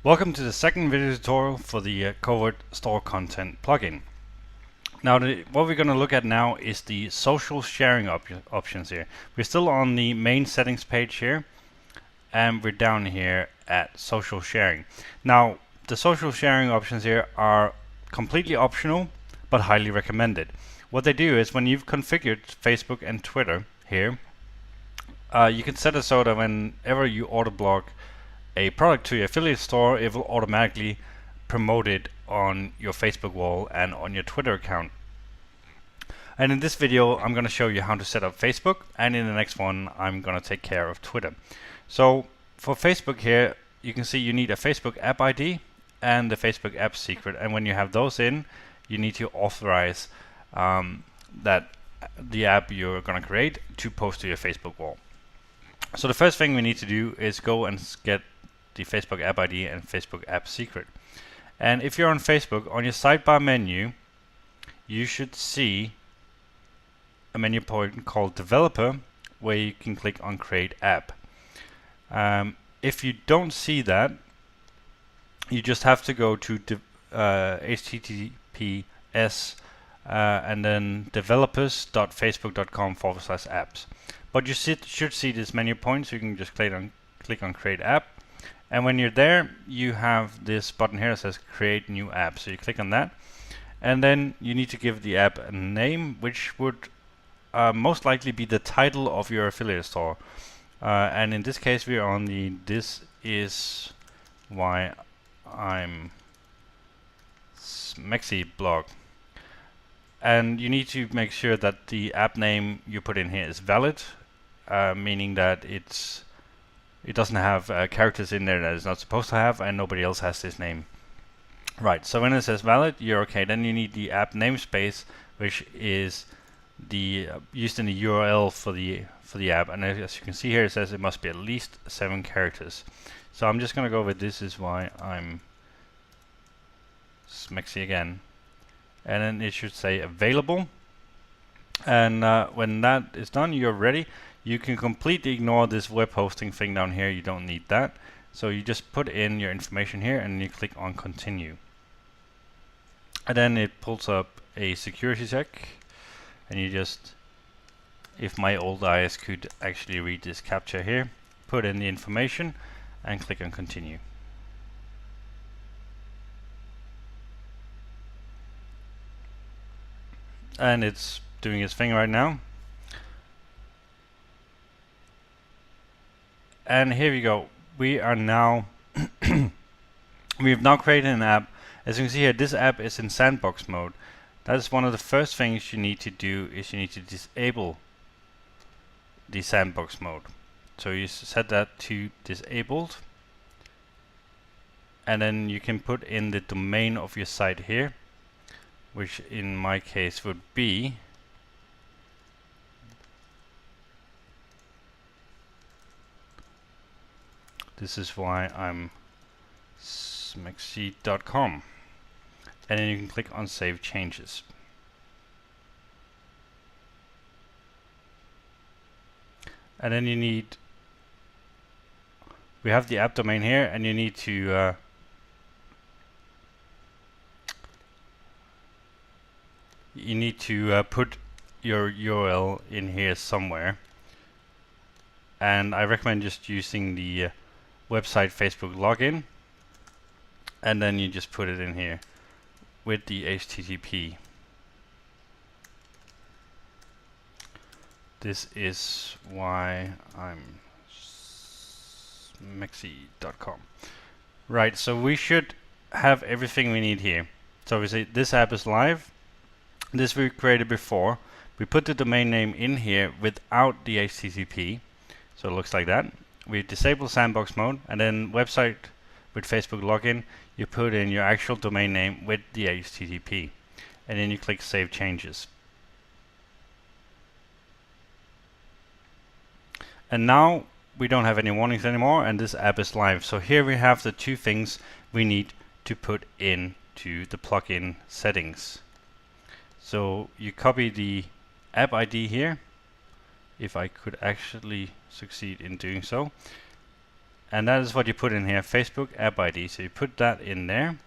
Welcome to the second video tutorial for the Covert Store Content plugin. Now what we're going to look at now is the social sharing options here. We're still on the main settings page here, and we're down here at social sharing. Now the social sharing options here are completely optional but highly recommended. What they do is when you've configured Facebook and Twitter here, you can set it so that whenever you order block a product to your affiliate store, it will automatically promote it on your Facebook wall and on your Twitter account. And in this video I'm going to show you how to set up Facebook, and in the next one I'm going to take care of Twitter. So for Facebook here, you can see you need a Facebook app ID and the Facebook app secret, and when you have those in, you need to authorize that the app you're going to create to post to your Facebook wall. So the first thing we need to do is go and get the Facebook app ID and Facebook app secret. And if you're on Facebook, on your sidebar menu, you should see a menu point called Developer, where you can click on Create App. If you don't see that, you just have to go to https and then developers.facebook.com/apps. But you should see this menu point, so you can just click on Create App. And when you're there, you have this button here that says Create New App. So you click on that, and then you need to give the app a name, which would most likely be the title of your affiliate store. And in this case, we are on the This Is Why I'm Smexy blog. And you need to make sure that the app name you put in here is valid, meaning that it doesn't have characters in there that it's not supposed to have, and nobody else has this name. Right, so when it says valid, you're okay. Then you need the app namespace, which is the used in the URL for the app. And as you can see here, it says it must be at least 7 characters. So I'm just going to go with This Is Why I'm Smexy again. And then it should say available. And when that is done, you're ready. You can completely ignore this web hosting thing down here. You don't need that. So you just put in your information here and you click on continue. And then it pulls up a security check, and you just, if my old eyes could actually read this captcha here, put in the information and click on continue. And it's doing its thing right now. And here we go. We are now we've now created an app. As you can see here, this app is in sandbox mode. That is one of the first things you need to do, is you need to disable the sandbox mode. So you set that to disabled, and then you can put in the domain of your site here, which in my case would be This Is Why I'm Smexy.com, and then you can click on Save Changes. And then we have the app domain here, and you need to put your URL in here somewhere. And I recommend just using the website Facebook login, and then you just put it in here with the HTTP. This is why I'm Smexy.com. Right, so we should have everything we need here. So we say this app is live. This we created before. We put the domain name in here without the HTTP, so it looks like that. We disable sandbox mode, and then website with Facebook login, you put in your actual domain name with the HTTP, and then you click Save Changes. And now we don't have any warnings anymore, and this app is live. So here we have the 2 things we need to put into the plugin settings. So you copy the app ID here, if I could actually succeed in doing so, And that is what you put in here, Facebook app ID. So you put that in there.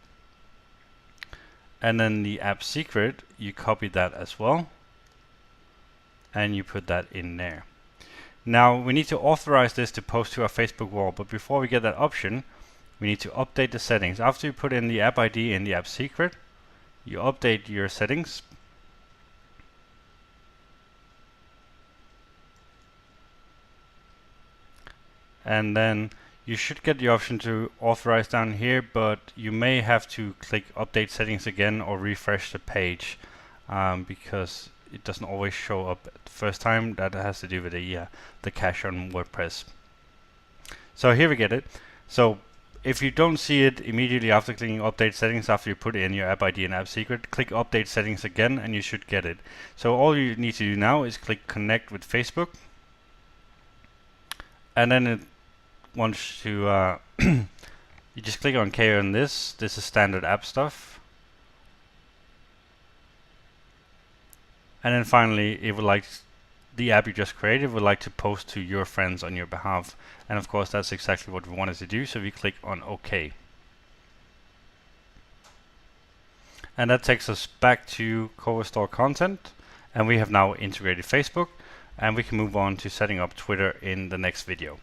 And then the app secret, you copy that as well. And you put that in there. Now we need to authorize this to post to our Facebook wall, but before we get that option, we need to update the settings. After you put in the app ID and the app secret, you update your settings. And then you should get the option to authorize down here, but you may have to click update settings again or refresh the page because it doesn't always show up the first time. That has to do with the cache on WordPress. So here we get it. So if you don't see it immediately after clicking update settings, after you put in your app ID and app secret, click update settings again and you should get it. So all you need to do now is click connect with Facebook, and then it wants to you just click on OK on this. This is standard app stuff. And then finally, it would like the app you just created would like to post to your friends on your behalf. And of course, that's exactly what we wanted to do. So we click on OK. And that takes us back to Covert Store content. And we have now integrated Facebook. And we can move on to setting up Twitter in the next video.